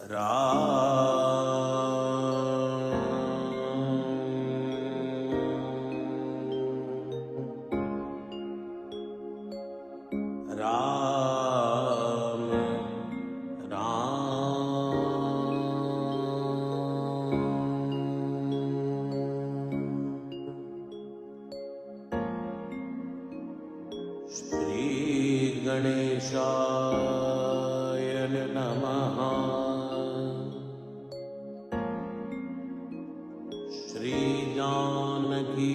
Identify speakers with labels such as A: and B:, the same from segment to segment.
A: राम श्री गणेशाय नमः। श्री जानकी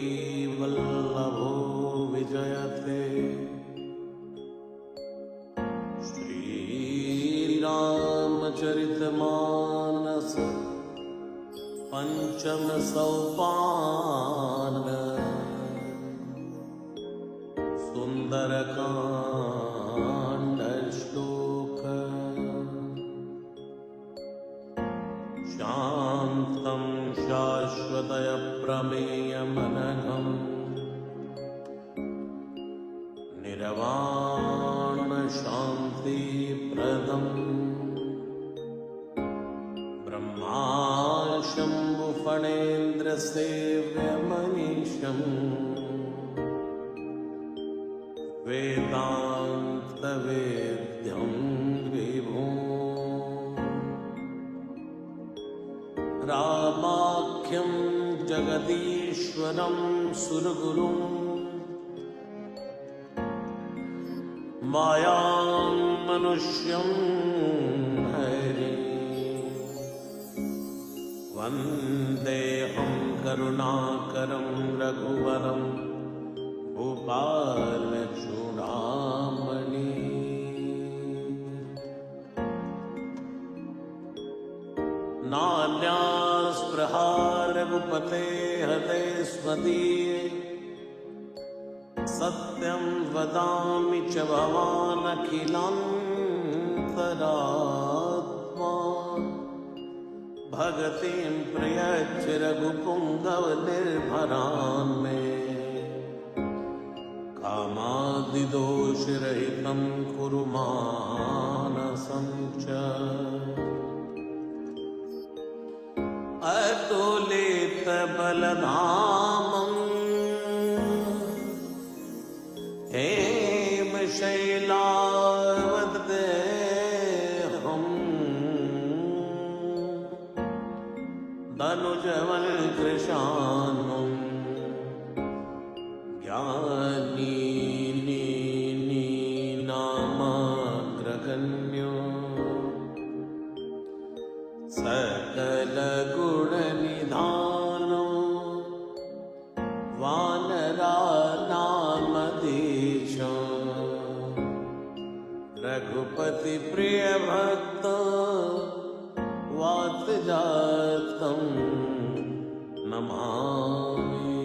A: वल्लभो विजयते। रामचरितमानस पंचम सोपान। सुंदरकांड श्लोक। शांतं शाश्वतय प्रमेयमनघं निर्वाण शांति प्रदम् ब्रह्मा शंभु फणेन्द्र सेव्यमनीशम् वेदांत वेद्यं विभुम् रामाख्यं जगदीश्वरं सुरगुरुं मायां मनुष्यं हरिं वन्देऽहं करुणाकरं रघुवरं भूपालचूडामणि। नान्यास्पृहा रघुपते हते स्वदीये सत्यं वदामि च भवानखिलान्तरात्मा। भगतिं प्रयच्छ रघुपुङ्गव निर्भरान् मे कामादिदोषरहितं कुरु मानसं च। अतुलितबलधामं हेमशैलावदेहं धनुजवल कृशानं ज्ञानी नामाग्रगण्यो सकल गुण निधानो वानरानामधीशो रघुपति प्रिय भक्त वातजातं नमामि।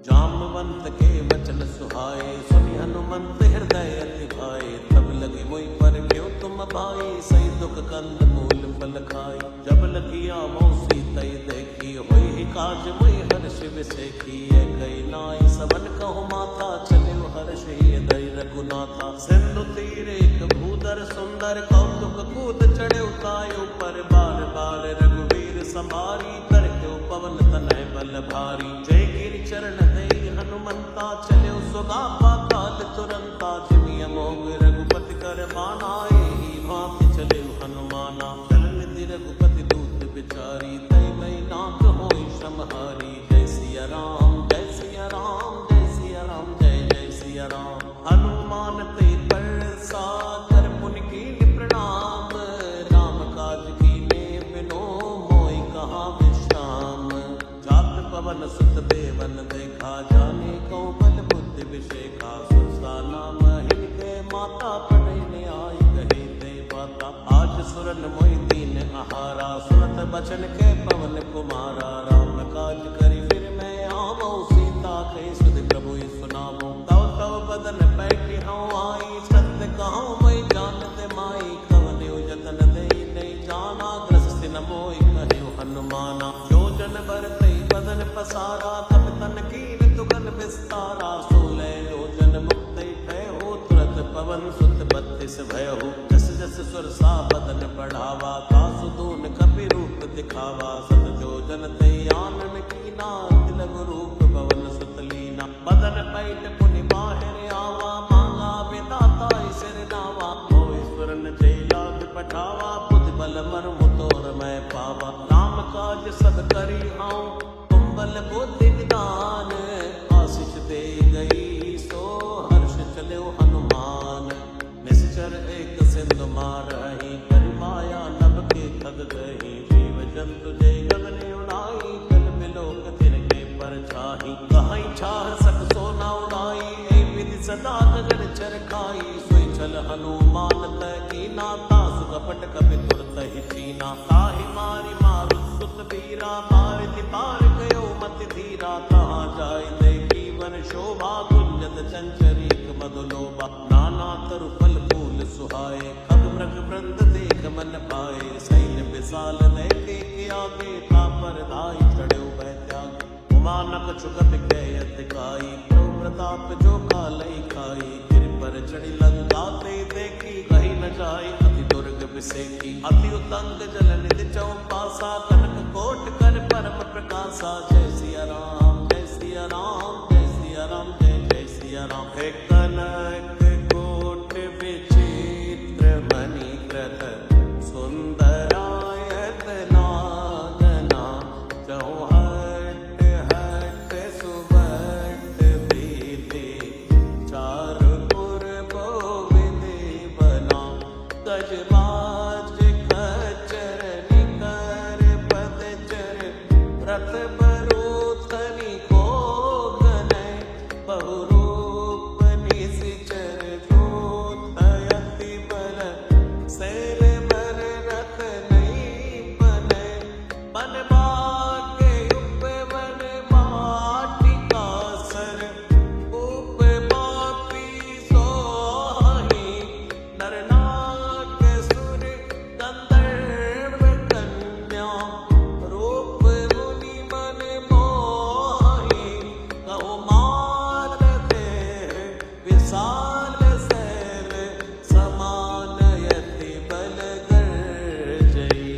A: जाम्बवंत के वचन सुहाए सुनि हनुमंत हृदय अति भाए। तब लगे मोहि पर क्यों तुम भाई सही दुख कंद मूल फल खाई। जब लगिया मोह सीता देखी होई ही काज मोहि हर्ष विसेखी। कई नाई सबन कहु माथा चले हर्ष हृदय रघुनाथा। सिंधु तीर एक भूधर सुंदर कौतुक कूद चढ़े उतायो पर बार बार रघुवीर संभारी। तरके पवन तनय बल भारी जय गिरि चरण दई हनुमंता। चले सुगा पाताल तुरंता जिमिय मोग रघुपति कर मानाए। भांति चले हनुमाना चल निधि रघुपति दूत बिचारी। तई मई नाथ होई समहारी। जय सिया राम जय सिया राम जय सिया राम जय जय सिया राम। हनुमान ते परसा कर पुनि कीन प्रणाम। राम काज कीने बिनो मोहि कहाँ विश्राम। जात पवन सुत देवन देखा जाने कौ बल बुद्धि विषेखा। सुरसा नाम हिनके माता पढ़ने आई कही ते बाता। आज सुरन मोहि दीन आहारा सुनत बचन के पवन कुमारा। राम काज करी फिर मैं आवो सीता कही सुध प्रभु सुनावो। तव तव बदन बैठी हूँ आई सत्य कहूँ मैं जानते माई। कवने जतन दे नहीं जाना ग्रस्त न मोहि कहे हनुमाना। जो जन बरते बदन पसारा तब तन कीन तुगन विस्तारा। 16 योजन मुक्त भय हो तुरत पवन सुत 32 भयहु जस जस सुरसा बदन बढ़ावा तासु दून कपि रूप दिखावा सत जो जन ते आनन कीना तिलक रूप पवन सुत लीना बदन पैठ पुनि बाहिर आवा मांगा विदाता सिर नावा हो ईश्वरन जय लाग पठावा बुद्धि बल मर्म तोर मैं पावा राम काज सब करी आऊं तुम बल बुद्धि निदान आशीष दे गई सो हर्ष चले हनुमान निश्चर एक सिंधु मारही कर माया नभ के खग गही जीव जंतु जय गगन उड़ाई कल बिलोक तिनके पर छाही कहीं छाह सक सोना उड़ाई ए विधि सदा गगन चरखाई सोई चल हनुमान तय कीना तासु कपट कपि तुरत ही चीना ताहि मारी मारु सुत वीरा मारिति पार गयो मति धीरा कहाँ जाय देखी वन शोभा गुंजत चंचरीक मधुलोभा नाना तरु फल फूल सुहाए खग मृग वृंद देख मन पाए सैन्य विशाल देखे के आगे तापर धाई चढ़ो वह त्याग उमानक चुकत गए अधिकाई प्रभु प्रताप जो कालई खाई गिर पर चढ़ी लंका ते देखी कहीं न जाए अति दुर्ग विसेकी अति उतंग जल निधि चौपासा कनक कोट कर परम प्रकाशा जय सिया राम जय सिया राम जय सिया राम जय जय सिया राम हे कनक कोट विचित्र मणिकृत सुंदरायत नागना चौहट हट सुबट बीते चारु पुर गोविंदे बना गजबाज खच्चर निकर पदचर रथ बरोथनी को गनय बहुरूप निशिचर जोतयति बल सैल बर रथ नहीं बनय बन भाग्य उपवन माटिका सर उप पापी सोहि नरनाक सुर गंधर्व कन्या रूप मुनि मन मोहि कहो मात देह विशाल सैल समान यति बल गर्जई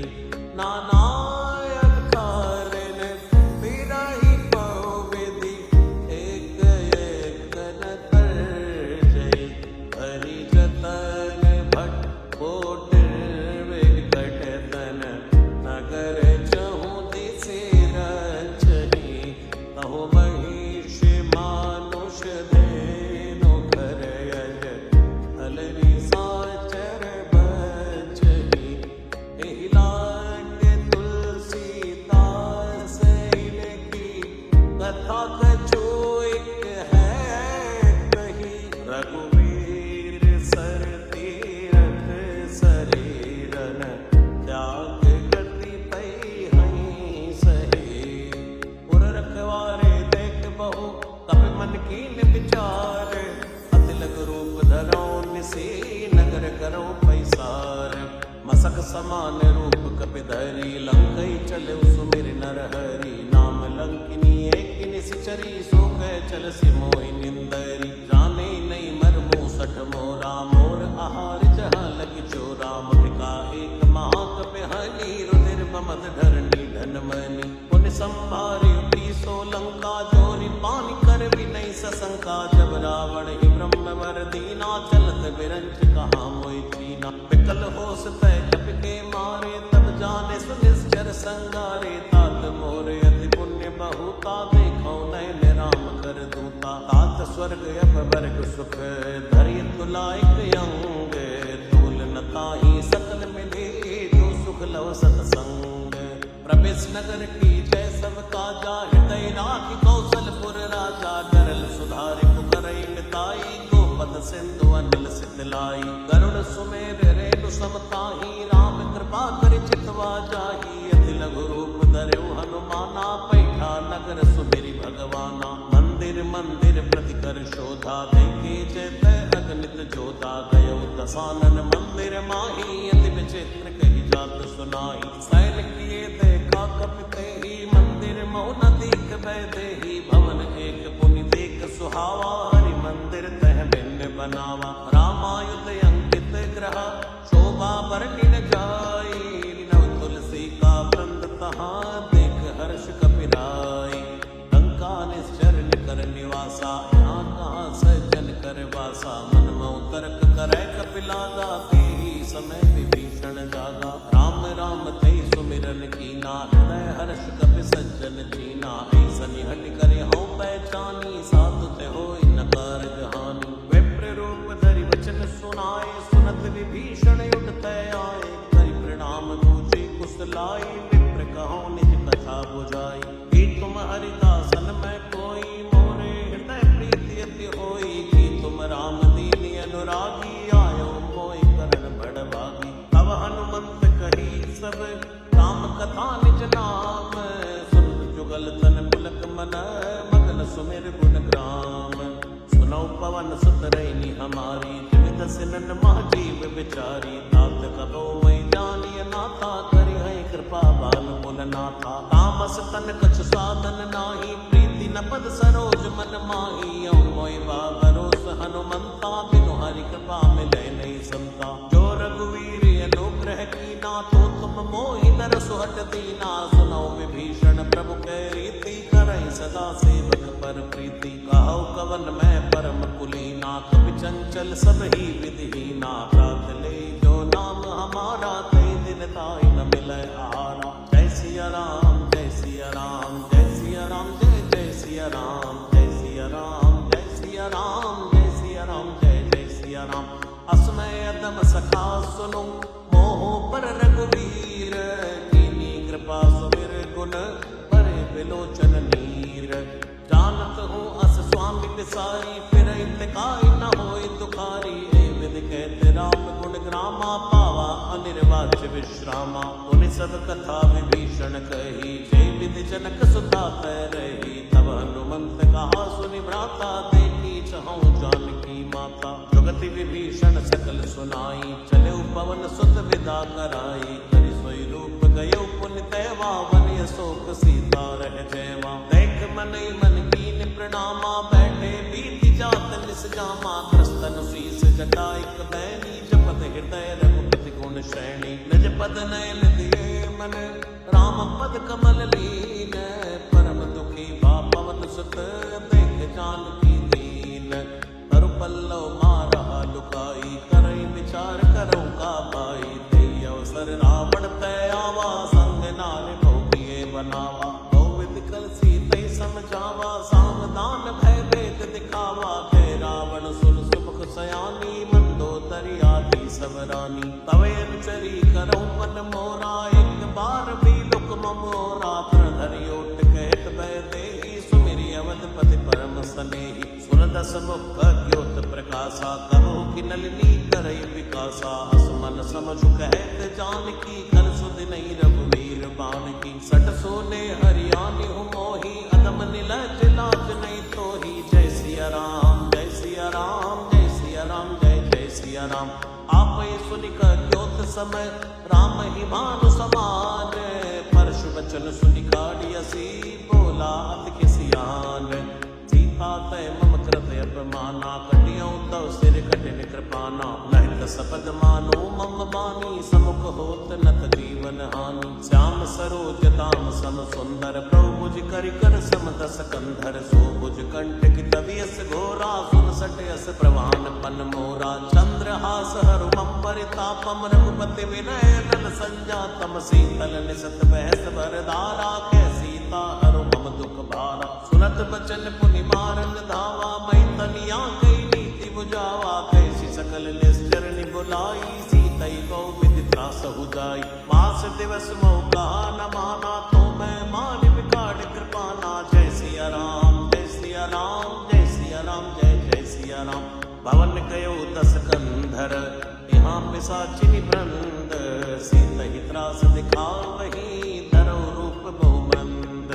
A: नानायक कारिन बिरहि पौविधि एक एक न तरजई हरि जतन भट कोट विकट तन नगर चहु दिशि रचहि कहो महिष मानुष धेनु घर यज अलरि साचर बचहि एहि लाग तुलसीदास इनकी कथा कछु एक है कही रघुवीर सर तीरथ शरीरन त्याग गति पई हहीं सही उर रखवारे देख बहु कपि मन कीन विचार अतिलक रूप धरो निसी नगर करो पैसार मसक समान रूप कपि धरी लंकई चले सुमिर नर हरि नाम लंकिनी एक निश्चरी सो कह चल सि मोहि निंदरी जाने नहीं मरमु सठ मोरा मोर आहार जहाँ लगी चोरा मुठिका एक महाकपि हनी रुधिर बमद धरणी धन मनी पुण्य संभारी उठी सो लंका जोरी पानी कर भी नहीं सशंका जब रावण ही ब्रह्म वर दीना चलत बिरंच कहाँ मोई चीना विकल होस तय कपि के मारे तब जाने सुनिश्चर संगारे तात मोर अति पुण्य बहुता देखो नयन राम कर दूता तात स्वर्ग अपवर्ग सुख धरि तुलाइक अंग तूल न ताहि सकल मिले जो सुख लव सतसंग प्रवेश नगर की जय सब काजा हृदय राखि कौशलपुर राजा डरल सुधारि पुकरई मिताई गोपद सिंधु अनल सितलाई गरुड़ सुमेर रेणु समताही राम कृपा करि चितवा जाही अति लघु रूप धर्यो हनुमाना पैठा नगर सुमिरि भगवाना मंदिर मंदिर प्रति कर शोधा देखे चेत अगणित जोधा गयो दसानन मंदिर माही अति विचित्र कही जात सुनाई सैन किए देखा कपिते ही मंदिर मौन दीक भय देही भवन एक पुनि देख सुहावा हरि मंदिर तह भिन्न बनावा रामायुध अंकित ग्रह शोभा वर्णिन जाई नव तुलसी का वृंद तहाँ देख हर्ष कपिराई लंका निश्चर निकर निवासा यहाँ कहाँ सज्जन कर वासा मन मऊ तर्क करे कपिलागा ते ही समय विभीषण जागा राम राम ते सुमिरन कीना हृदय हर्ष कपि सज्जन जीना ऐसन हट करे हूँ पहचानी साधु ते हो न कारज हानि विप्र रूप धरि वचन सुनाए सुनत विभीषण उठते आए करि प्रणाम पूछे कुशलाई विप्र कहो निज कथा बुझाई कि तुम हरिदासन में कोई मोरे हृदय प्रीति अति होई कि तुम राम दीन अनुरागी आयो मोहि करण बड़ भागी तब हनुमंत कही सब राम कथा निज नाम सुन जुगल तन पुलक मन मगन सुमिर गुण ग्राम सुनौ पवन सुत रैनी हमारी जिमित सिनन महाजीव बिचारी तात कबो मैं जानिय नाथा करि है कृपा बाल मुल नाथा तामस तन कछ साधन नाही प्रीति न पद सरोज मन माही औ मोय बाबरोस हनुमंता बिनु हरि कृपा मिलै नहीं समता जो रघुवीर अनुग्रह कीना तो तुम मोहि नर सुहट दीना सुनौ विभीषण प्रभु कै रीति करई सदा सेवक पर प्रीति कहो कवन मैं परम कुलीना कपि चंचल सब ही विधिहीना प्रात ले जो नाम हमारा ते दिन ताई न मिलै आहारा जय सिया राम जय सिया राम जय सिया राम जय जय सिया राम जय सिया राम जय सिया राम जय सिया राम जय जय सिया राम असमय अदम सखा सुनो मोह पर रघुवीर कीनी कृपा सुमिर गुण परे बिलोचन नीर जानत हूँ अस स्वामी पिसाई फिर इंतकाई न होई दुखारी हे विधि कहते राम गुण ग्रामा पावा अनिर्वाच्य विश्रामा उन्हें सब कथा विभीषण कही जय विधि जनक सुता तय रही तब हनुमंत कहा सुनि भ्राता देखी चहु जानकी माता जुगति विभीषण सकल सुनाई चले पवन सुत विदा कराई करि सोई रूप गयो पुण्य तैवा वन अशोक सीता रह जयवा देख मन मन कीन प्रणामा बैठे बीति जात निस जामा त्रस्तन शीस जटाइक बैनी जपत हृदय रघुपति गुण श्रेणी निज पद नयन दिए मन राम पद कमल लीन परम दुखी बा पवन सुत देख जानकी दीन तरु पल्लव मारा लुकाई करई विचार करो का पाई दई अवसर रावण तय आवा संग नारे भोगिए बनावा बहुविध कल सीते समझावा सावधान भय भेद दिखावा कह रावण सुन सुमुख सयानी मंदोदरी आदि सब रानी तवे अनुचरी करो मन मोरा एक बार भी लुक मोरा धरि ओट कहत भय देहि सुमिरि अवधपति परम स्नेही सुन दस मुख ज्योत प्रकाशा कहो कि नलिनी करई विकासा असमन समझु कहत जानकी कल सुध नहीं रघुवीर बाण की सट सोने हरियाणी हूँ मोही अदम नीलज लाज नहीं तोही जय सिया राम जय सिया राम जय सिया राम जय जय सिया राम आप सुनिक ज्योत समय राम ही भानु समान परशु वचन सुनि काढ़ियसी बोला अति किसियान सीता तय मम कृत अपमाना कटियों तव सिर कटिन कृपाना लहित सपद मानो मम बानी समुख होत नत जीवन हानि श्याम सरोज दाम सम सुंदर प्रभु भुज करि कर सम दस कंधर सो भुज कंठ की तबियस घोरा सुन सटयस प्रवान पन मोरा चंद्रहास हरु मम परितापम रघुपति विनय नल संजातम शीतल निसत बहस भरदारा कै सीता हरु मम दुख भारा सुनत बचन पुनि मारन धावा मैं तनिया कई नीति बुझावा कैसी सकल निश्चर बुलाई सीतई गौ विधि त्रास हुजाई मास दिवस मौका न माना तो मैं मान बिकाड़ कृपाना जय सिया राम जय सिया राम जय सिया राम जय जय सिया राम भवन कयो दस कंधर यहाँ पिशाचिनी वृंद सीतहि त्रास दिखावही धरो रूप बहुमंद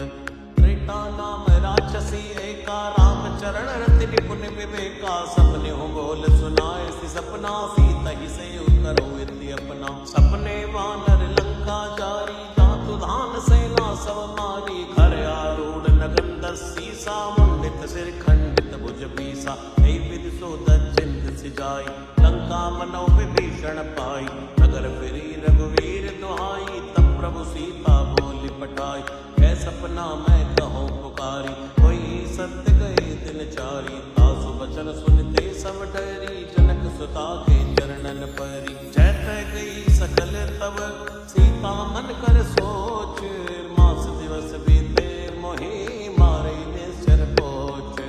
A: त्रेता नाम राक्षसी एका राम चरण रति निपुण विवेका सपने हो बोल सुनाए सी सपना सीतहि से करो इति अपना सपने वानर लंका जारी जातु धान सेना सब मारी घर आरूढ़ नगन दस सीसा मुंडित सिर खंडित भुज पीसा कई विधि सो दचिंत सिजाई लंका मनो विभीषण पाई नगर फिरी रघुवीर दुहाई तब प्रभु सीता बोली पटाई कै सपना मैं कहूँ पुकारी कोई सत्य गए दिन चारी तासु बचन सुनते सब डरी जनक सुता के चरणन परी जैत गई सकल तब सीता मन कर सोच मास दिवस बीते मोहि मारे निश्चर पोच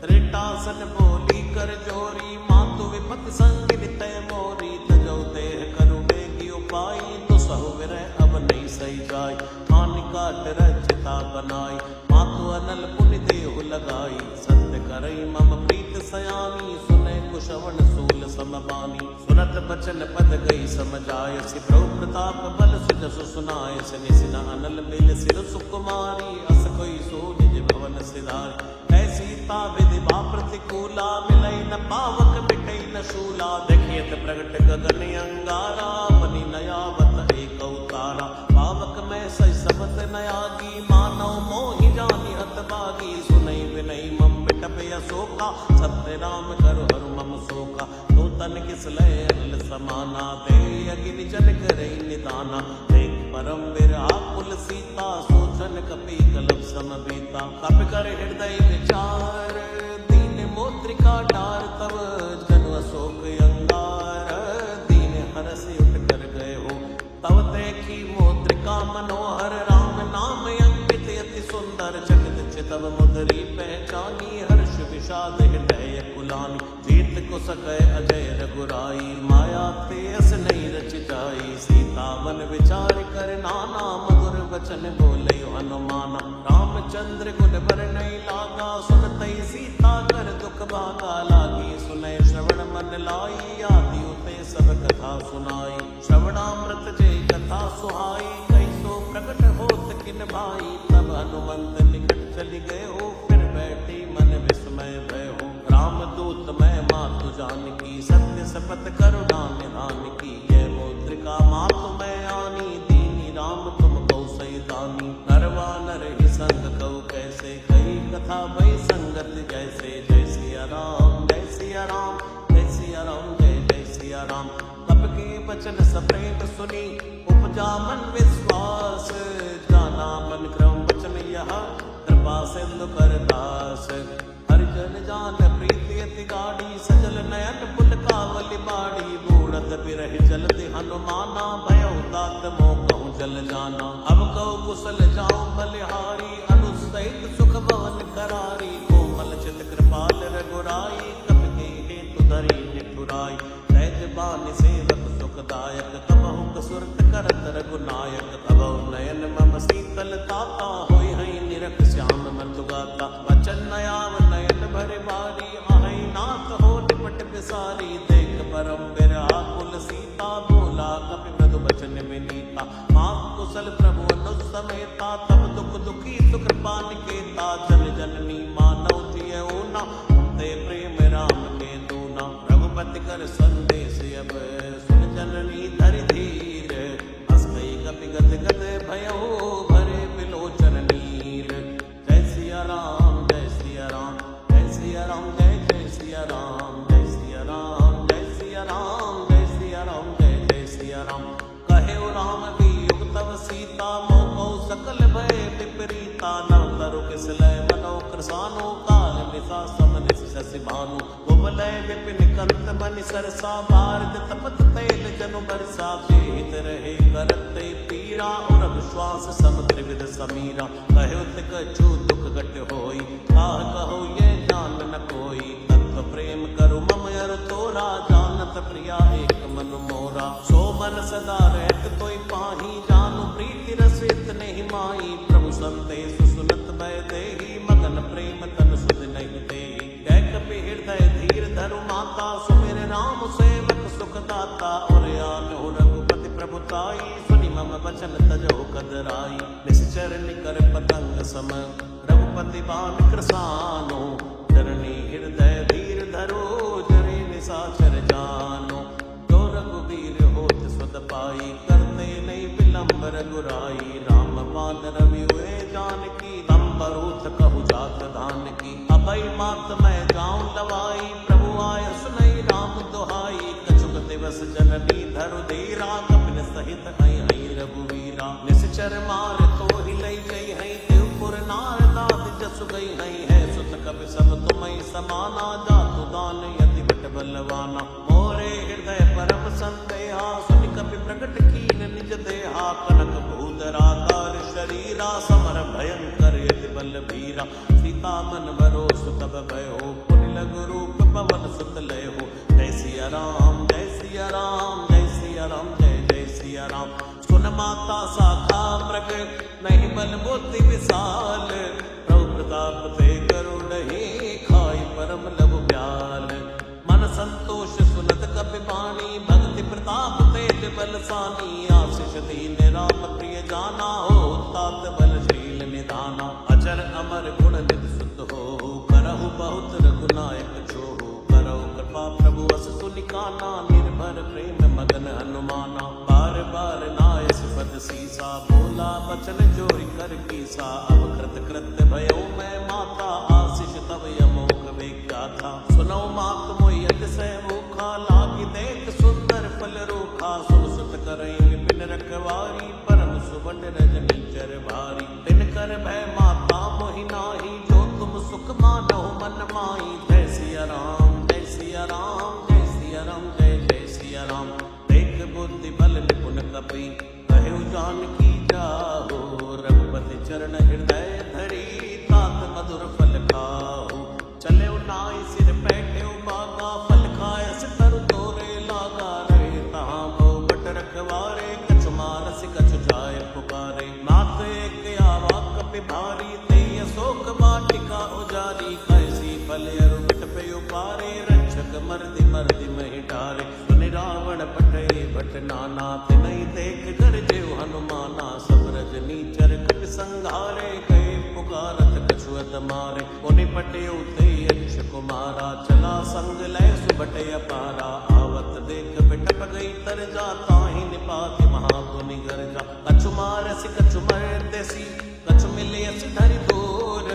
A: त्रिटासन बोली कर जोरी मातु विपत संग नितय मोरी तजौ देह करु बेगी उपाई तो सहु विरह अब नहीं सही जाय हानि काट रचिता बनाई मातु अनल पुनि देहु लगाई सत्य करई मम प्रीत सयानी सुने कुशवन सूल समबानी सुनत बचन पद गई समझाय सि प्रभु प्रताप बल सुजसु सुनाय से निसिन अनल मिल सिर सुकुमारी अस कोई सो निज भवन सिधारी सीता विधि बा प्रतिकूला मिलई न पावक मिटई न शूला देखियत प्रगट गगन अंगारा बनी नयावत एक अवतारा पावक में सही सबत नयागी मानव मोहि जानि हत बागी सुनई विनई मम मिटप अशोका सत्य राम करु हरु मम शोका नूतन किस लय अनल समाना दे अगिन जन करई निदाना देख परम विराकुल सीता सोचन कपि कलप समबीता कप कर हृदय विचार दीन मोत्रिका डार तब जनु अशोक अंगार दीन हरस उठ कर गए हो तब देखी मोत्रिका मनोहर राम नाम अंकित अति सुंदर जगत चितव मुदरी पहचानी हर्ष विषाद हृदय कुलानी जीत को सकै अजय रघुराई माया तेस नहीं रच जाई सीता मन विचार कर नाना मधुर वचन बोले हनुमाना रामचंद्र गुण बर नहीं लागा सुनतई सीता कर दुख भागा लागी सुनय श्रवण मन लाई आदि उते सब कथा सुनाई श्रवणामृत जय कथा सुहाई कई सो प्रकट होत किन भाई तब हनुमंत निकट चली गए हो फिर बैठी मन विस्मय भय हो रामदूत मैं मातु जानकी सत्य सपत करुणा निधान की जय मुद्रिका मातु मैं आनी दीनी राम तुम कौ सही दानी नरवा नर ही संग कऊ कैसे कही कथा भई संगत जैसे जय सिया राम जय सिया राम जय सिया राम जय जय सिया राम तब के वचन सप्रेम सुनी उपजा मन विश्वास जाना मन क्रम वचन यह कृपा सिंधु कर दास हरिजन जान प्रीति अति गाड़ी सजल नयन पुल कावली बाड़ी बूढ़त बिरह जलति हनुमाना भयो तात मोह कहूँ जल जाना अब कहु कुशल जाऊं बलिहारी अनुसहित सुख भवन करारी कोमल चित कृपाल रघुराई कपि के हेतु धरी निठुराई सहज बानि सेवक सुखदायक तबहु कसुरत करत रघुनायक तबहु नयन मम शीतल ताता होई हई निरख श्याम मधु गाता वचन नयाव नयन भरे बारी आहई नाथ हो निपट बिसारी देख परम विराकुल सीता बोला कपि मधु वचन विनीता मात कुशल प्रभु अनुज समेता तब दुख दुखी सुकृपा निकेता जन जननी मानव जियऊ न ते प्रेम राम के दूना रघुपति कर संदेश अब सुन जननी धरि धीर हस गई कपि गद गद भयो भरे बिलोचन नीर जय सिया राम जय सिया राम जय सिया राम जय जय सिया राम जय सिया राम जय सिया राम जय सिया राम जय जय सिया राम कहे राम वियोग तव सीता मोह सकल भय विपरीता नव तरु किस लय मनो कृसानो काल निशा समन शशि भानु कुबलय विपिन कंत बनि सरसा भारत तपत तैल जनु बरसा जेहित रहे करत पीरा और विश्वास सम त्रिविध समीरा कहो तिक छू दुख घट होई आह कहो ये जान न कोई तत्व प्रेम करु मम अर तोरा जानत प्रिया एक मन मोरा सो मन सदा रहत कोई पाही जानु प्रीति रस इतने ही माई प्रभु संदेश सुनत भय देहि मगन प्रेम तन सुध नहीं देहि कह कपि हृदय धीर धरु माता सुमिर राम सेवक सुख दाता और आन हो रघुपति प्रभुताई सुनि मम वचन तजो कदराई निश्चर निकर पतंग सम रघुपति बान कृसानो चरणी हृदय धीर धरो जरे निशाचर जानो जो रघुवीर होत सुत पाई करते नहीं विलंब रघुराई राम पान रवि हुए जानकी तम बरूथ कहु जात धान की अब अभय मात मैं जाऊं लवाई, प्रभु आय सुनई राम दुहाई। कछुक दिवस जननी धरु धीरा, कपिल सहित हई हई रघुवीरा। निश्चर मार तो ही लई गई है, देवपुर नार दाद जसु गई है। सुत कपि सब तुमई समाना, जातु दान यति बट बलवाना। मोरे हृदय परम संदेहा, सुनि कपि प्रकट कीन निज देहा। कनक भूधराकार शरीरा, समर भयंकर यति बल भीरा। सीता मन भरोस तब भयो, पुनि लघु रूप पवन सुत लय हो। जय सिया राम जय सिया राम, जय सिया राम जय जय सिया राम। सुन माता शाखा मृग, नहीं बल बुद्धि विशाल। प्रभु प्रताप ते गरुड़हि, खाई परम लघु ब्याल। मन संतोष सुनत कपि बाणी, भक्ति प्रताप तेज बलसानी। आशीष दीन राम प्रिय जाना, हो तात बलशील निधाना। अजर अमर गुण निधि सुत हो, करहु बहुत रघुनायक छोहु। करहु कृपा प्रभु अस सुनिकाना, निर्भर प्रेम मगन हनुमाना। बार बार नाय सिफत सीसा, बोला बचन जोई कर कीसा। अब कृत कृत्य भयो मैं माता, आशीष तब अमोघ विख्याता। सुनो मात मोहि अतिशय मुखा, लागी देख सुंदर फल रूखा। सुन सुत करई विपिन रखवारी, परम सुबन रजनी चर भारी। तिन कर भय माता मोहि नाही, जो तुम सुख मानो मन माही। जय सिया राम जय सिया राम, जय सिया राम जय जय सिया राम। देख बुद्धि बल निपुण कपि, कहु जानकी जाहु। रघुपति चरण हृदय धरी, तात मधुर फल खाहु। चले नाई सिर बैठे बागा, फल खाय तरु तोरे लागा। रहे तहाँ बहु बट रखवारे, कछु मानस कछु जाय पुकारे। मात एक आवा कपि भारी, तेय शोक वाटिका उजारी। कैसी फल अरु बिट पे उपारे, रक्षक मर्दि मर्दि महि डारे। सुनि रावण पठई भट नाना, तिनहि देख कर जेउ हनुमाना। सब रजनी चर कपि संघारे, कहे पुकारत कछु अत मारे। पुनि पटेउ ते यक्ष कुमारा, चला संग लय सुबट अपारा। आवत देख बिटप गई तरजा, ताहि निपाति महापुनि गर्जा। कछु मारसि कछु मर्देसी, कछु मिलियसि धरि दूर।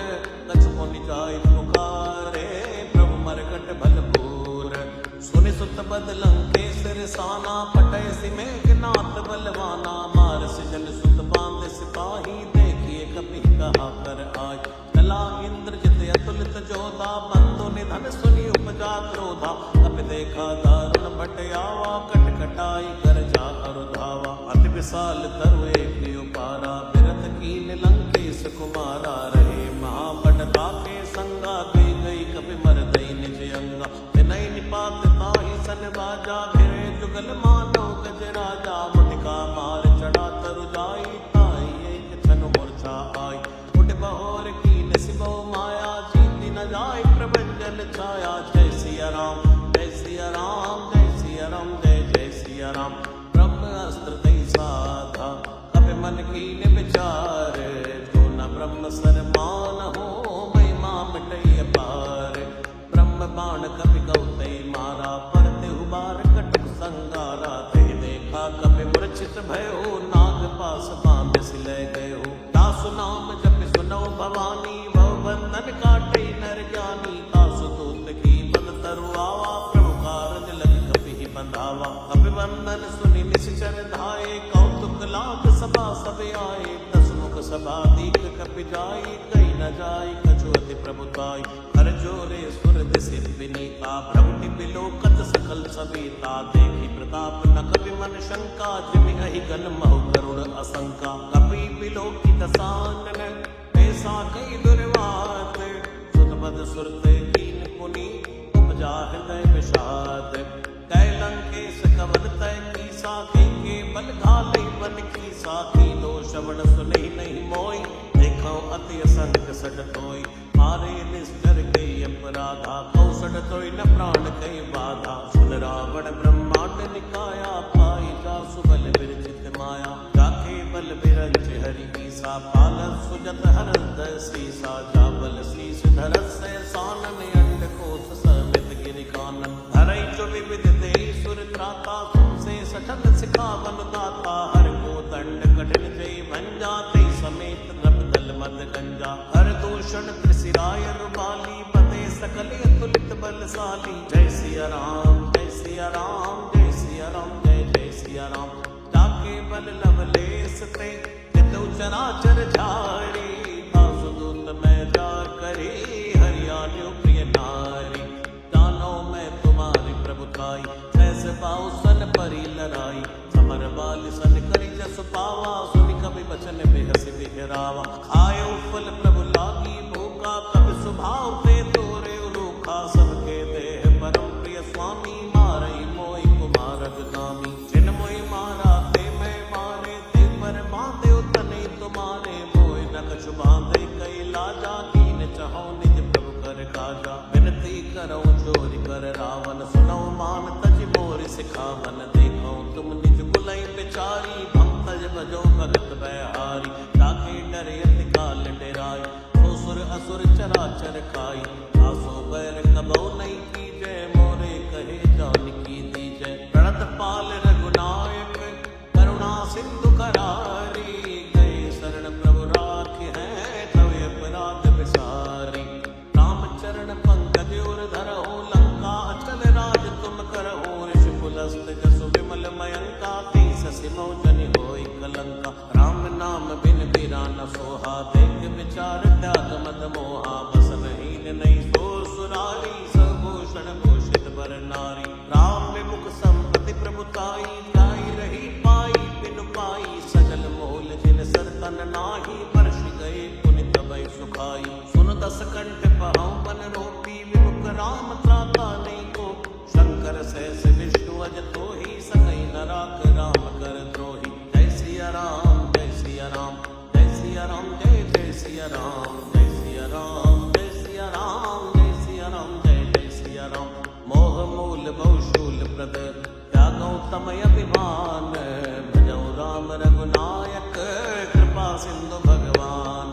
A: कछु पुनि जाय पुकारे, प्रभु मरकट भलपूर। सुनि सुत बद लंकेश रिसाना, पटयसि मेघनाथ बलवाना। मारसि जन सुत बांध सिपाही, देखिए कपि कहा कर आय। चला इंद्रजित अतुलित जोधा, बंधु निधन सुनि उपजा क्रोधा। कपि देखा दारुण भट आवा, कट कटाई कर जा अरु धावा। अति विशाल तरु एक उपारा, बिरथ कीन लंकेश कुमारा। रहे महाबट ताके संगा, गई गई कपि मरदई निज अंगा। तिनहि निपात ताहि सन बाजा, भिरे जुगल मानो गज राजा। मुटिका मार चढ़ा तरु जाई, ताहि एक छन मूर्छा आई। उठ बहोर कीन सिबो माया, जीति न जाय प्रभंजन छाया। जय सिया राम जय सिया राम, जय सिया राम जय जय सिया राम। ब्रह्म अस्त्र तै साधा, कपि मन कीन विचार। जो न ब्रह्म सर मान हो, महिमा मिटई अपार। ब्रह्म बाण कपि कौतई मारा, परतेहु बार कटक संगारा। तहि देखा कपि मूर्छित भयो, नाग पास बांध सिलय गयो। दासु नाम जपि सुनौ भवानी, भव बंधन काटै नर ज्ञानी। दासु दूत की पद तरु आवा, प्रभु कारज लग कपि बंधावा। कपि बंधन सुनि निश्चर धाये, कौतुक लाग सभा सब आए। दस मुख सभा दीक कपि जाई, कही न जाई कछु अति प्रभुताई। कर जोरे सुर दिसि विनीता, भ्रमटि बिलोकत सकल सविता। देखि प्रताप न कपि मन शंका, जिमि अहि गन महु करुण असंका। कपि बिलोकि दसानन, ऐसा कई दुर्वात। सुत पद सुरते कीन पुनि, उपजा हृदय विषाद। कै लंकेश कवन तय कीसा, के बल घाले बन कीसा। कीनो श्रवण सुनि नहीं मोई, देखो अति असंख्य सट तोई। मारे निष्ठर के अपराधा, कौसट तोई न प्राण कई बाधा। सुन रावण ब्रह्मांड निकाया, पाई जासु बल विरचित माया। जाके बल विरंच हरि ईसा, पालन सुजत हरद सीसा। जा बल शीस धरस्य सानन, अंड कोश समित गिरि कानन। धरई जो विविध देहि सुर त्राता, तुमसे सठन सिखावन दाता। हर को दंड कठिन जय भंजा, ते समेत नभ दल मद गंजा। हर दूषण त्रिशिराय रुबाली, सकल अतुलित बलशाली। जय सिया राम जय सिया राम जय सिया राम जय जय सिया राम। जाके बल लवलेस ते चितु चराचर झाड़ी। दासदूत मैं जा करे हरियाणियों प्रिय नारी। जानो मैं तुम्हारी प्रभुताई सहस पाओ सन परी लड़ाई। समर बाल सन करी जस पावा सुनि कवि बचन बेहस बिहरावा। आयो फल प्रभु लागी भूखा कवि स्वभाव ते तोरे रूखा। सबके देह परम प्रिय स्वामी मारई मोई कुमारग नामी। जिन मोई मारा ते मैं मारे ते पर बांधे तने तुम्हारे। मोय न कछु बांधे कई लाजा कीन चाहो निज प्रभु कर काजा। विनती करो चोरी कर रावण सुनो मान तज मोर सिखावन। देखो तुम निज कुलई बिचारी भक्तज भजो भगत बहारी। ताके डरे अति काल डेराई सो सुर असुर चराचर खाई। आसो बैर कबो नहीं कीजय मोरे कहे जानकी दीजय। प्रणत पाल रघुनायक करुणा सिंधु करारी। गए शरण प्रभु राखे हैं तव अपराध विसारी। राम चरण पंकज उर धरहु लंका अचल राज तुम करहु। ऋषिकुलस्थ जसु विमल मयंका तीस सिमो जनि होई कलंका। राम नाम बिन बीरा न सोहा देख विचार त्याग मद मोहा। बसन हीन नहीं सो सुरारी सभूषण भूषित बर नारी। राम विमुख संपत्ति प्रभुताई जाई रही पाई बिनु पाई। सजल मोल जिन सर तन नाही वर्ष गए पुनि तबै सुखाई। सुन दस कंठ पहौ बन रोपी विमुख राम त्राता नहीं को। शंकर सहस विष्णु अज तोहि सकई न राख राम कर द्रोही। जय सिया राम जय सिया राम जय सिया राम जय जय सिया राम जय सिया राम जय सिया राम जय सिया राम जय जय सिया राम। मोह मूल बहुशूल प्रद त्यागौ तमय अभिमान। भजौ राम रघुनायक कृपा सिंधु भगवान।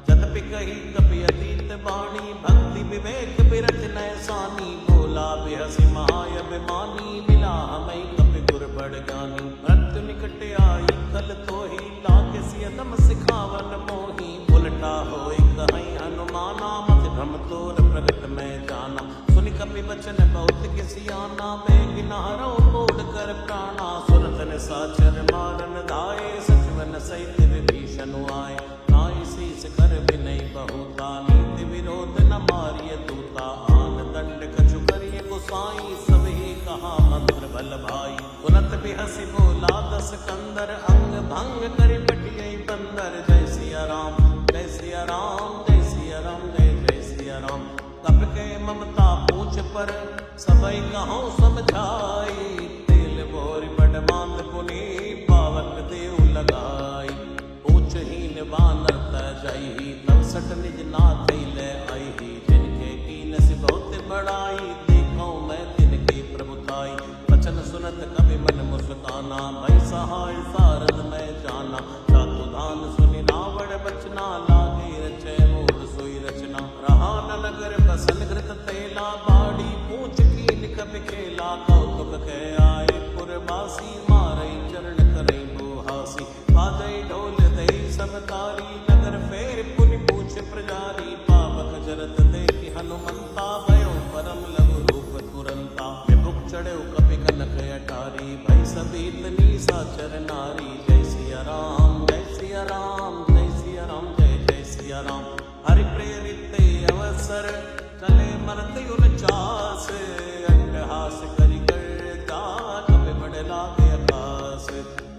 A: जदपि कही कपि अतीत बाणी भक्ति विवेक बिरच नैसानी। बोला बिहसी महाय अभिमानी मिला हमें कपि गुर बड़ ज्ञानी। मृत्यु निकट आई कल तोहि लागे सियदम सिखावन मोही। उलटा होई कहीं हनुमाना मत भ्रम तोर प्रगट में जाना। सुनि कपि बचन बहुत किसियाना बेग नारो मोड़ कर प्राणा। सुरत ने साचर मारन धाये सचवन सहित विभीषण आए। नाई शीस कर विनय बहुता नीति विरोध न मारिय दूता। आन दंड कछु करिय गोसाई सबही कहा मंत्र बल भाई। तुरंत बिहसी बोला दस कंदर अंग भंग करि पटियई बंदर। जय सिया राम जय सिया राम जय सिया राम जय जय सिया राम। तब के ममता पूछ पर सबई कहो समझाई। तेल बोरी बड़ मांद पुनि पावक देव लगाई। पूछ हीन बानर तजई तब सट निज नाथ ले आई। जिनके कीन से बहुत बड़ाई देखो मैं तिनके प्रभुताई। वचन सुनत कवि मन मुस्काना भई सहाय सारद मैं जाना। चातु धान सुनि रावण बचना लागे रचय मूल सोई रचना। रहा न नगर बसन घृत तेला बाड़ी पूछ कीन कवि खेला। कौतुक के आए पुरवासी मारई चरण करई बुहासी। बाजई ढोल दई सब तारी नगर फेर पुनि पूछ प्रजारी। पावक जरत देखि हनुमंता भयो परम लघु रूप तुरंता। विमुख चढ़ो कपि कनक अटारी भई सभी साचर नारी। जय सिया राम जय सिया राम जय सिया राम जय जय सिया राम। हरि प्रेरित अवसर चले मरते उनचास। अट्टहास करि करता कपि बड़ लागे आकाश।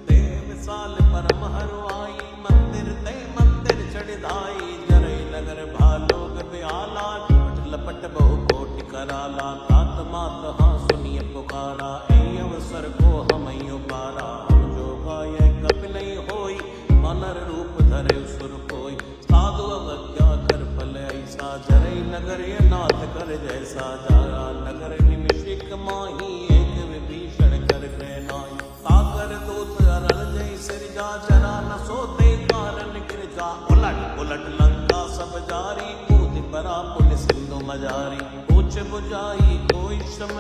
A: देव साल परम हरुआई मंदिर ते मंदिर चढ़ाई। जरई नगर भालोग ब्याला लपट लपट बहु कोटि कराला। तात मात हाँ सुनिए पुकारा ऐ अवसर को हमई उबारा। हम जो गाय कपि नहीं होई वानर रूप धरे सुर कोई। साधु अवज्ञा कर फल ऐसा जरई नगर ये नाथ कर जैसा। जारा नगर निमिषिक माही एक विभीषण कर गए नाई। सागर दूत अरल जय सिरजा चरा न सोते कारण गिरजा। उलट उलट लंका सब जारी कूद परा पुल सिंधु मजारी। पूछ बुझाई कोई श्रम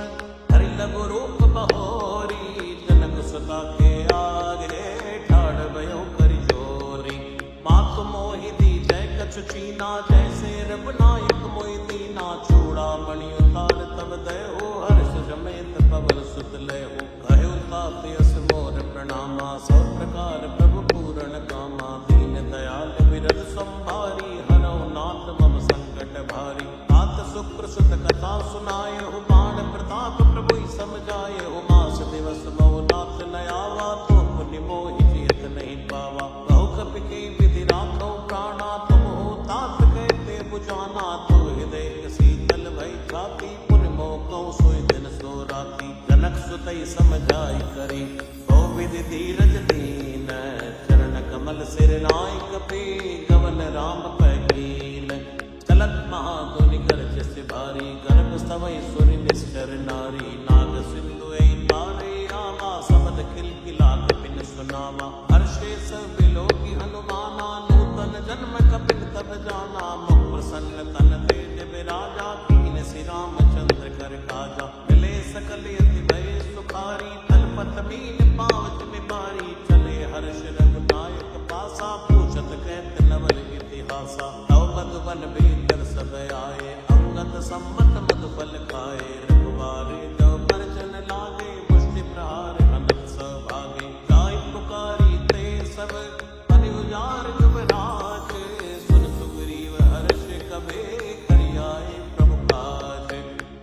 A: हरि लघु रूप बहोरी। जनक सुता के आगे ठाड़ भयो करि जोरी। मातु मोहि दी जय कछु कछु चीना, जैसे रब नायक मोहि दीना। चूड़ामणि उतार तब दयो, हर्ष जमेत पवन सुत लयो। कहे तात यस मोर प्रणामा, सब प्रकार प्रभु पूरण कामा। दीन दयाल विरद संभारी, हरौ नाथ मम संकट भारी। तात शुक्र सुत कथा सुनाए हो, बाण प्रताप प्रभु समझाए हो। मास दिवस मौ नाथ न आवा, तो पुनि मोहि जियत नहीं पावा। बहु कपि के विधि राखौ प्राणा, तुम हो तात कहते बुझाना। तो हृदय शीतल भई छाती, पुनि मोह सोई दिन सो राती। जनक सुतई समझाई करी, बहु विधि धीरज दीन। चरण कमल सिर नाय कपि, गवन राम पैकीन। चलत महाधुनि गर्ज से भारी, गर्भ स्तवै सुनि निश्चर नारी। नाग सिंधु ऐ पारे आवा, सबद खिलखिला कपिन सुनावा। हर्षे सब बिलोकी हनुमाना, नूतन जन्म कपिन तब जाना। मुख प्रसन्न तन तेज विराजा, कीन श्री रामचंद्र कर काजा। मिले सकल यति भय सुखारी, तलपत मीन पावत निबारी। चले हर्ष रघुनायक पासा, पूछत कहत नवल इतिहासा। तव मधुबन भीतर सब आए, अंगद सम्मत मधुफल खाए। रघुबारे तव बरचन लागे, मुष्टि प्रहार अनंत सभागे। गाय पुकारी ते सब तनि उजाड़ जुबराज। सुन सुग्रीव हर्ष कबे, करि आए प्रभु काज।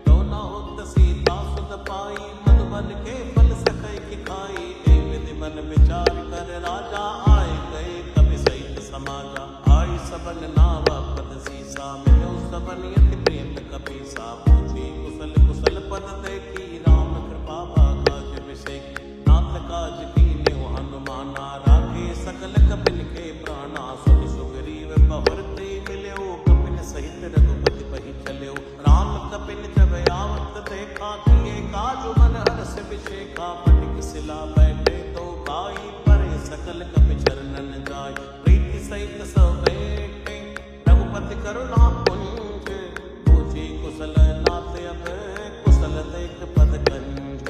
A: तो न होत सीता सुत पाई, मधुबन के फल सकै कि खाई। एक विधि मन विचार कर राजा, आए गए कपि सहित समाजा। आई सबन नावा पद सीसा, मिलो सबन यति प्रेम कपीसा। पूछी कुशल कुशल पद देखी, राम कृपा भागाज विषेकी। नाथ काज कीन्यो हनुमाना, राखे सकल कपिन के प्राणा। सुनि सुग्रीव बहुरते मिल्यो, कपिन सहित रघुपति पहि चल्यो। राम कपिन जब आवत देखा, किए काज मन हर्ष विषेका। फटिक सिला बैठे तो भाई, परे सकल कपि चरणन जाय। प्रीति सहित सब बैठे, रघुपति करुणा पुंज। पूछी कुशल नाथ अब, कुशल देख पद कंज।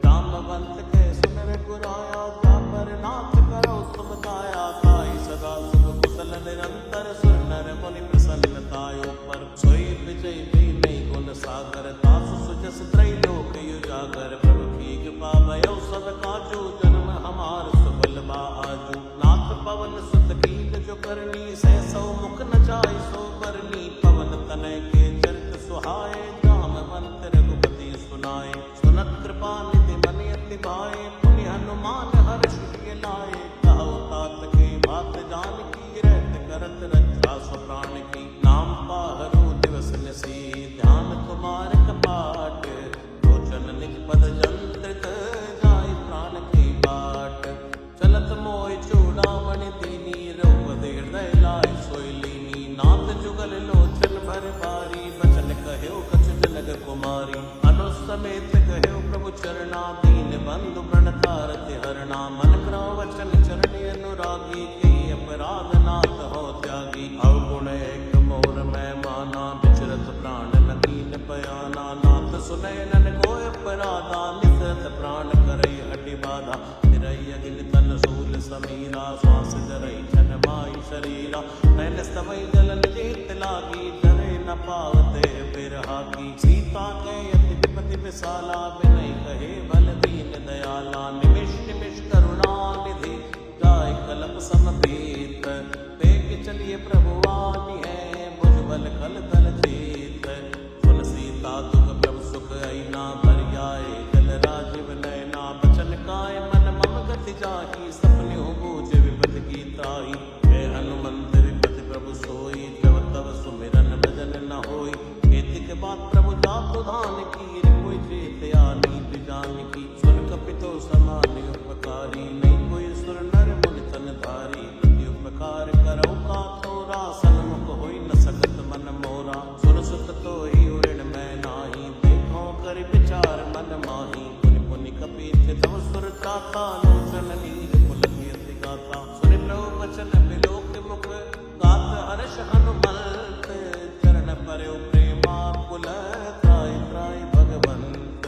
A: रामवंत के सुन रघुराया, पर नाथ करो तुम दाया। ताई सदा शुभ कुशल निरंतर, सुर नर मुनि प्रसन्नतायो पर। सोई विजय भी गुण सागर, तासु सुजस त्रैलोक उजागर। प्रभु की कृपा भयो सब काजू, जन्म हमार सफल बा आजू। नाथ पवन सुत कीन जो करनी, सहसौ मुख न जाय सो बरनी। पवन तनय के चरित सुहाए, जामवंत रघुपति सुनाए। सुनत कृपा निधि मन अति भाए, पुनि हनुमान हर्ष लिय लाए। कहो तात के बात जानकी, रहत करत रक्षा सो प्राण की। नाम पाहरो दिवस निसी, ध्यान तुम्हार कपाट। लोचन निज पद जंत्रित, जाय प्राण की बाट। चलत मोहि चूड़ामणि दीनी, रघुपति हृदय लाय सोई लीनी। नाथ जुगल लोचन भर भारी, बचन कह्यो कछु जनक कुमारी। अनुसमेत कह्यो प्रभु चरणा, दीन बंधु प्रणतारति हरणा। मन क्रम वचन चरण अनुरागी, के अपराध नाथ हो त्यागी। अवगुण एक मोर मैं माना, विचरत प्राण न दीन पयाना। नाथ सुनय नन कोय अपराधा, निसरत प्राण करई हटि बाधा। निरय अगिन तन शूल समीरा, श्वास जरई छन माई शरीरा। नैन स्तवै जलन जेत लागी, डरे न पावते बिरहा की। सीता के अति विपति विशाला, विनय कहे बल दीन दयाला। निमिष निमिष करुणा निधि, जाय कलप समपीत। पेग चलिए प्रभु वाणी है, भुजबल खल दल जीत। सुन सीता दुख प्रभु सुख अइना, बरियाए जल राजीव नयना। बचन काय मन मम गति जाहि, सपने हो बूझ विपति की त्राहि। हे हनुमंत विपति प्रभु सोई, जब तब सुमिरन भजन न होई। केतिक बात प्रभु जातु धान की, कोई चेत आनी जान की। सुन कपितो समान उपकारी, नहीं कोई सुर नर मुनि तन धारी। प्रति उपकार करौ का तोरा, सन्मुख होई न सकत मन मोरा। सुन सुत तो ही उड़न मैं नाही, देखो कर विचार मन माही। पुनि पुनि कपि तव सुर चाता, लोचन नीर पुलकित गाता। सुनि प्रभु वचन बिलोक मुख, गात हर्ष हनुमंत। चरण परयो प्रेमा कुल, त्राय त्राय भगवंत।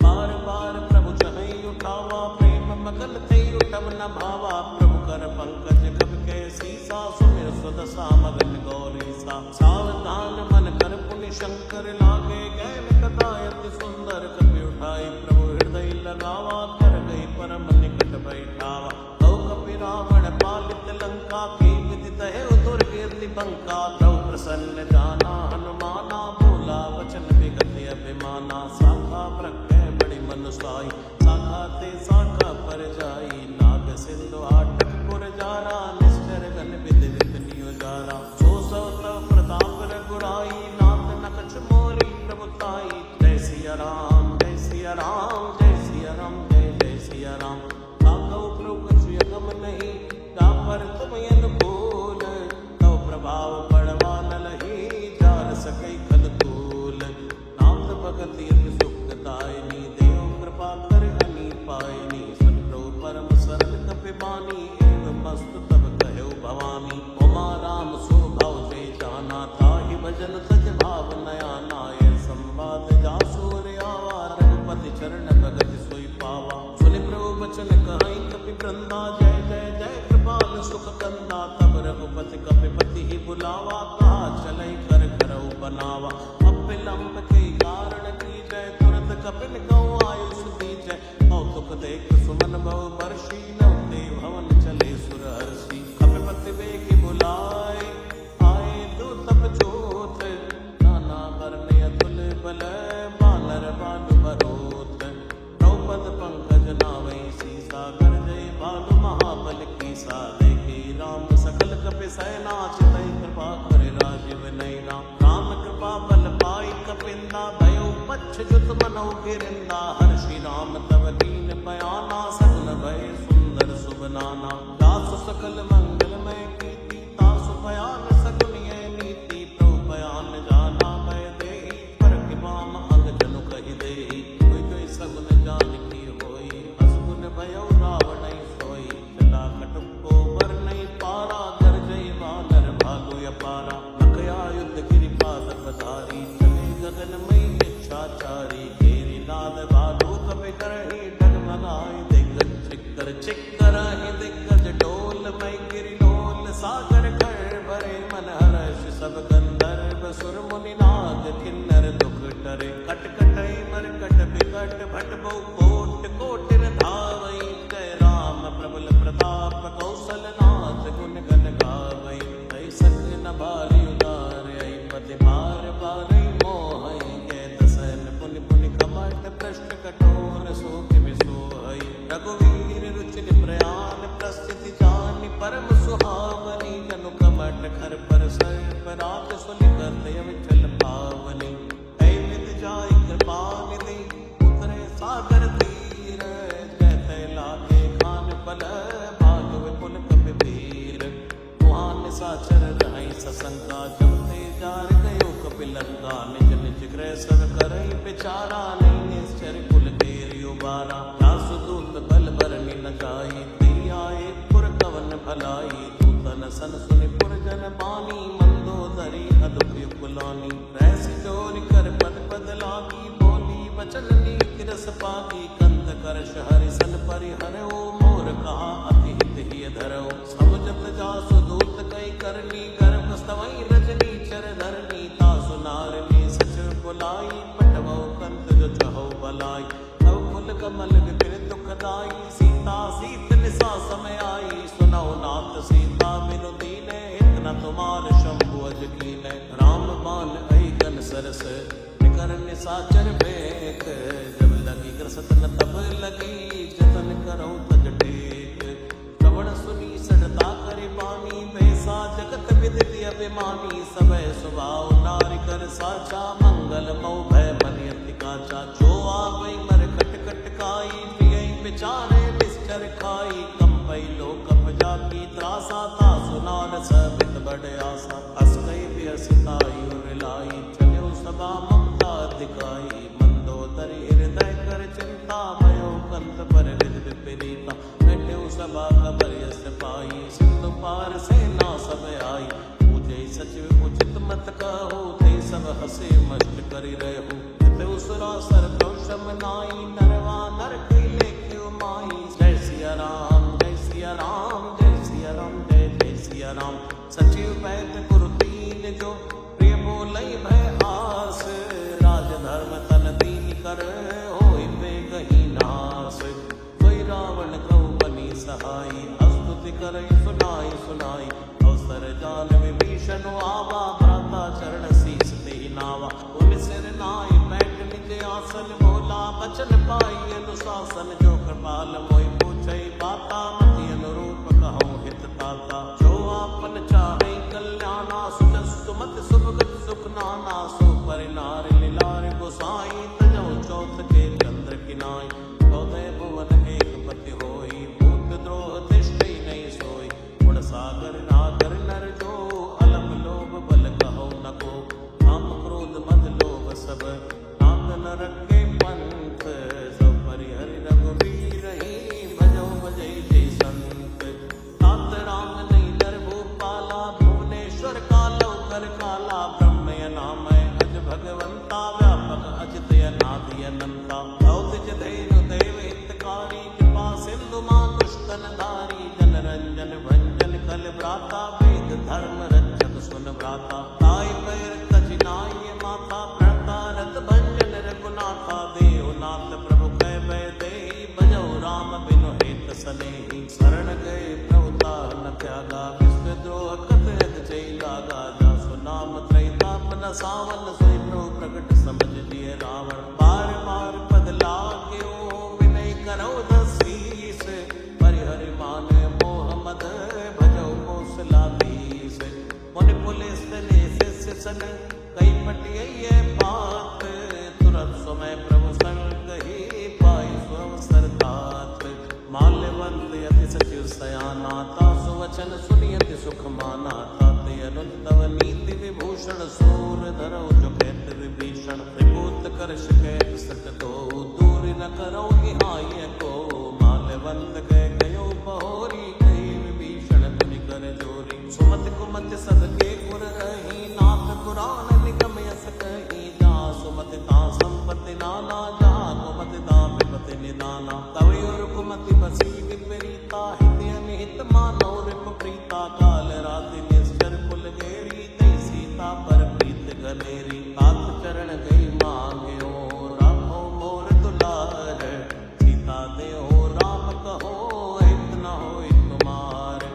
A: बार बार प्रभु चहई उठावा, प्रेम मगन थई उठब न भावा। प्रभु कर पंकज कब के सीसा, सुमिर सुदशा मगन गौरी सा। सावधान मन कर पुनि शंकर लागे, गैल कथा अति सुंदर कपि उठाई। प्रभु हृदय लगावा, कर गई परम निकट बैठावा। कौ कपि रावण पालित लंका, की विधि तहे दुर्गे अति बंका। प्रभु प्रसन्न जाना हनुमाना, बोला वचन विगत अभिमाना। शाखा प्रज्ञ बड़ी मनुसाई, शाखा ते शाखा पर जाई। नाग सिंधु आटक पुर जारा, निश्चर गण विधि विध नियोजारा। सो सव तव प्रताप रघुराई, नाथ न कछ मोरी प्रभुताई। जय सिया राम जय सिया राम, जय सिया राम जय जय सिया राम। काकौ प्रभु कछु यगम नहीं, का पर तुम अनुकूल। तव प्रभाव पड़वा न लही, जान सकई खल तूल। नाथ भगत यति सुखदायनी, देव कृपा कर हनि पायनी। सुन प्रभु परम सरल कपि बानी, एवं मस्त तब कहु भवानी। उमा राम सो भाव जे जाना, ताहि भजन सज भाव नयाना। ये संवाद जासुर आवा, रघुपति चरण भगत सोई पावा। सुनि प्रभु वचन कहई कपि वृंदा, जय जय जय कृपाल सुख कंदा। तब रघुपति कपिपति ही बुलावा, कहा चलै कर करऊ बनावा। अविलंब के कारण की जय, तुरत कपिन गौ आयुष दीजय। कौतुक देख सुमन बहु वर्षी, नवते भवन चले सुरहर्षि। कपिपति वेग बुलाए, आए दूतप जोत। नाना वर्ण अतुल बल, बानर बानु बरोत। द्रौपद पंकज नावै सीसा, गरजय भानु महाबल कीसा। देखी राम सकल कपि सैना, चितई कृपा करे राजीव नैना। राम कृपा बल पाई कपिंदा, भयो पच्छ जुत मनौ गिरिंदा। हर्षि राम तब दीन बयाना, सगुन भय सुंदर सुबनाना। दास सकल मंगलमय कीर्ति, तासु बयान सगुन ये नीति। प्रभु बयान जाना मैं देहि, पर किबाम अंग जनु कहि देहि। कोई कोई सगुन जान की होई, असगुन भयो रावण सोई। चला कटुको बर नहीं पारा, गरजय वानर भागु अपारा। नकया युद्ध गिरि पाद पधारी, चले गगन मई इच्छाचारी। घेरी नाद भालू कपि करहि, डगमगाए दिग्गज चिक्कर। चिक्कर ही दिग्गज डोल, मई गिरि डोल। सागर कर भरे मन हर्ष, सब गंधर्व सुर मुनि नाग। किन्नर दुख टरे, कट कटई मरकट बिकट। भट बहु कोट कोटिन धावई, जय राम प्रबल प्रताप। कौशलनाथ गुण गण गावई, ऐसक न भारी उदार। ऐ पति बार बार मोहई, गै दसन पुनि पुनि कपट। प्रश्न कठोर सोच विसोहई, रघुवीर रुचि प्रयाण। प्रस्थिति जानि परम सुहावनी, जनु कमट खर पर सर्प रात। सुनि करतय विचल पावनी, ऐ विद जाय कृपा निधि। उतरे सागर तीर, जय तै लागे खान पल। भाग विपुल कपि वीर, वहाँ निशाचर रहै सशंका। जमते जार गयो कपि लंका, निज निज गृह सब करई बिचारा। नहीं निश्चर कुल तेरि उबारा, दासु दूत बल बरनि न जाई। ते आए पुर कवन भलाई, दूतन सन सुनि पुरजन बानी। मंदोदरी अदुपि कुलानी, रहसि जोरि कर पद पद लागी। बोली वचन नीति रस पागी, कंत करश हरिसन परिहरऊ। मोर कहा अति हित ही धरऊ, समझत जासु दूत कई करनी। गर्भ स्तवई रजनी चर धरनी, तासु नारनी सच बुलाई। पटवऊ कंत जो चहु बलाई, तव कुल कमल विपिन दुखदाई। सीता सीत निसा समय आई, सुनौ नाथ सीता बिनु दीने। इतना तुम्हार शंभु अज कीने, राम बाण ऐ गन सरस। निकर निसाचर बेक, जब लगी ग्रसत न तब लगी। जतन करौ तज टेक, श्रवण सुनी सड़ता करि बानी। बैसा जगत विदित अभिमानी, सबय स्वभाव नारि कर साचा। मंगल मऊ भय मन अति काचा, जो आवै मर कट कट काई। प्रिय विचारे निश्चर खाई, कंपै लोक जाकी त्रासा। तासु नार सबित बड़ आसा, हस गई बिहसिताई उर लाई। चल्यो सभा ममता दिखाई, मंदोदरी हृदय कर चिंता। भयो कंत पर विद विपरीता, बैठे सभा खबर यस पाई। सिंधु पार सेना सब आई, पूजे सचिव उचित मत कहो। ते सब हसे मस्त करि रहु, सुरा सर प्रौषम नाई। नरवा नर कई लेखे माई, जय सिया राम जय सिया राम जय सिया राम जय जय सिया राम। सचिव सहाई स्तुति करई सुनाई सुनाई अवसर जान विभीषण आवा भ्राता चरण शीस ते नावा उन सिर नाई बैठ निज आसन बोला बचन पाई अनुशासन जो कृपाल मोहि पूछई बाता मति अनुरूप कहूँ हित ताता जो आपन चाहे कल्याणा सुजस्तु मत सुभगत सुख नाना सो परिनार लीलार गोसाई तजो चौथ के चंद्र किनाई चौदह भुवन एक पति होई भूत द्रोह तिष्ठई नहीं सोई गुण सागर नागर नर जो अलम लोभ बल कहो न को काम क्रोध मद लोभ सब नाग नरक के पंथ सब परिहरि रघुवीर ही भजो भजई जय संत तात राम नहीं नर भूपाला भुवनेश्वर कालो कर काला ब्रह्म नामय अज भगवंता व्यापक अजित अनादि अनंता औदिज धेनु देव हितकारी कृपा सिंधु मां दुष्टन धारी जन रंजन भंजन कल भ्राता वेद धर्म रक्षक सुन भ्राता ताई पैर तज नाई माथा प्रणता रत भंजन रघुनाथा देवनाथ प्रभु कह भय देहि भजौ राम बिनु हेत सनेहि शरण गए प्रभुता न त्यागा विश्व द्रोह कतरत चई लागा जासु नाम त्रैताप न सावन सोई प्रभु प्रकट समझ लिए रावण बार बार पद लाग्यो विनय करो दसीस परिहरि मान मोह मद भजौ कौशलाधीश मुनि पुलिस ने शिष्य सन कई पटियै बात तुरंत समय प्रभु संग ही पाई स्वअवसर तात माल्यवंत अति सचिव सयाना तासु वचन सुनियति सुख माना ताते अनुज तव नीति विभूषण सूर धरौ जो कहत विभीषण त्रिभूत कर शिकैत सत तो दूर न करो हाय को माल्यवंत कह गयो बहोरी कही विभीषण मुनि कर जोरी सुमति कुमति सदके गुर रही नाथ पुराण निगम यस कही जा सुमति ता संपत्ति नाना जा कुमति ता विपति निदाना तवि और कुमति बसी विपरीता हित अनिहित मानो रिप प्रीता काल राति निश्चर कुल गेरी ते सीता पर प्रीत गनेरी तात चरण गई मांग्यो राखो मोर दुलार सीता देहो राम कहो हित न होई तुम्हार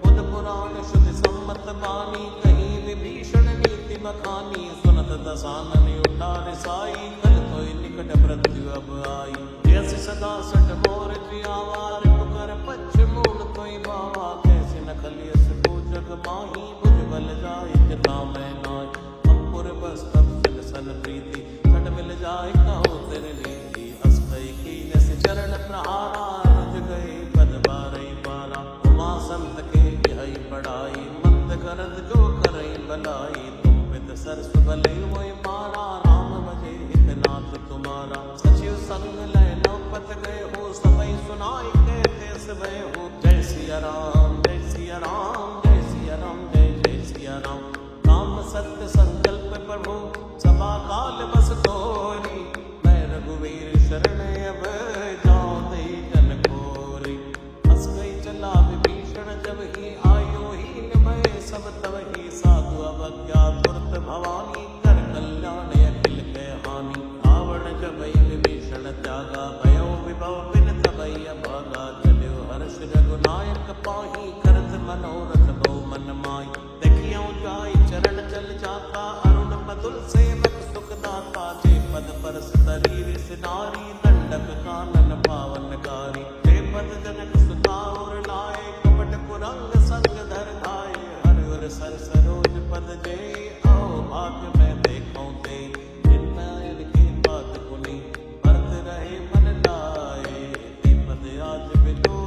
A: बुध पुराण शुद्ध सम्मत बानी कहीं विभीषण नीति बखानी सुनत दसानन उठार साई कल कोई निकट मृत्यु अब आई जैसे सदा सट मोर जियावा कर पच्छ मूल कोई बावा कैसे न खलियस को जग माही बुझ बल जाए जना मैं नाय अंपुर बस तब सिल सन प्रीति छट मिल जाए कहो तेरे नीति अस्कई की नस चरण प्रहारा रुझ गए पद बारई बारा उमा संत के यही पढ़ाई मंद करत जो करई भलाई तुम पित सरस भले मोय मारा राम भजे हितनाथ तुम्हारा सचिव संग लय नौपत गए हो सबई सुनाई भय हो जय सिया राम जय सिया राम जय सिया राम जय जय सिया राम काम सत्य संकल्प प्रभु सभा काल बस तोरी मैं रघुवीर शरण अब जाऊं दे जन कोरी हंस गई चला विभीषण जब ही आयो ही निभय सब तब ही साधु अवज्ञा तुरत भवानी कर कल्याण अखिल के हानि रावण जब विभीषण त्यागा भयो विभव बिन तबई अभागा हर्ष रघुनायक पाही करत मनोरथ बहु मन माई देखियो जाई चरण चल जाता अरुण मधुर सेवक सुख दाता जे पद पर शरीर सिनारी दंडक कानन पावनकारी जे पद जनक सुता और लाए कपट पुरंग संग धर धाये हर हर सर सरोज पद जे आओ भाग्य में देखो ते जिनमें की बात कुनी भरत रहे मन लाए ते पद आज बिलो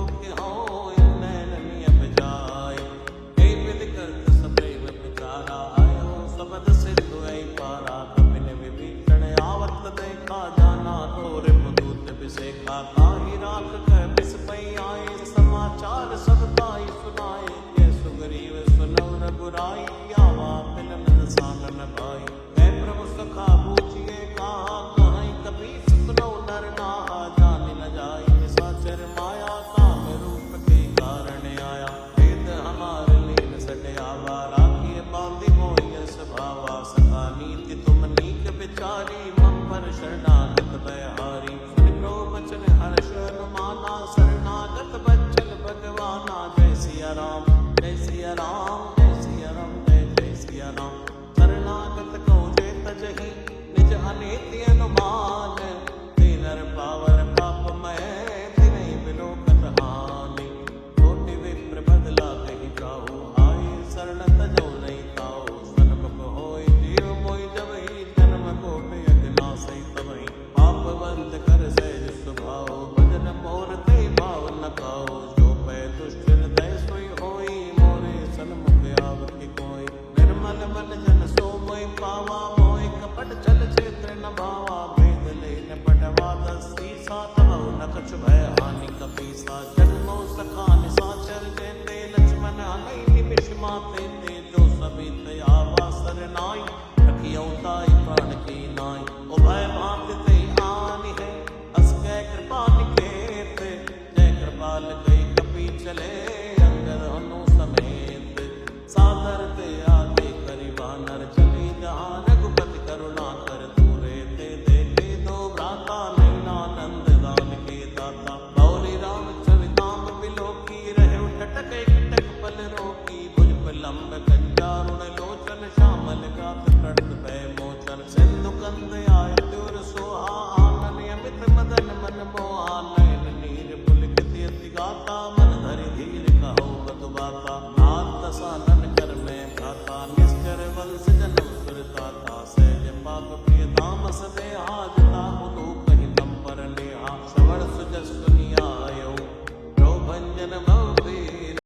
A: सबद सिंधु पारा कपिन विभीषण आवत देखा जाना तोरे पुदूत विषेखा काही राख कह बिस पई आए समाचार सब ताई सुनाए के सुग्रीव सुनौ रघुराई आवा मिलन सानन भाई मैं प्रभु सखा पूछिए कहा कहीं कपीस सुनौ नर नाहा जान न जाई निशाचर माया काम रूप के कारण आया वेद हमारे लीन सट आवा राखिए बांधि मोहि भावा सखा नीति तुम नीक विचारी मम पर शरणागत भयहारी सुन लो बचन हर्ष अनुमाना शरणागत बच्चन भगवान सिया राम जय सिया राम जय सिया राम जय जय सिया राम शरणागत को जे तजहि निज अनीति अनुमान दीनर पावर पापमय तिनहि बिलो कतहानि कोटि विप्र बदला कहि जाहु आए शरण तजो नहीं ताओ सन्मुख होय जीव मोहि जबहि जन्म कोटि अगनासै तबहि पापवंत कर सहज स्वभाव भजन मोर ते भाव न खाओ जो पै दुष्ट हृदय सोई होई मोरे सन्मुख आवति कोई निर्मल मन जन सो मोहि पावा मोहि कपट छल क्षेत्र न भावा भेद ले न पटवा दसी सात बहु न कछु भय हानि कपीसा जन्मो सखा निसाचर जेते लक्ष्मण हलै निमिष माते ते जो सभी तया वासर नाई रखियो ताई प्राण की नाई उभय भांत ते आनि है अस कै कृपा निकेत जय कृपाल गई कपी चले अंगद हनु समेत सादर ते आगे करि वानर चली जहाँ रघुपति करुणा कर दूरे ते देखे दो भ्राता नैनानंद दान के दाता गौरी राम चरिताम बिलोकी रहे टटक एक टक पल रोकी भुज लंब कंजारुण लोचन श्यामल गात कृत भय मोचन सिंधु कंद आय तुर सोहा आनन अमित मदन मन मोहा नयन नीर पुलकित अति गाता मन धरि धीर कहो बतु बाता नाथ दसानन कर में भ्राता निश्चर वंश जन्म सुरताता सहज पाप प्रिय धाम सदे हाज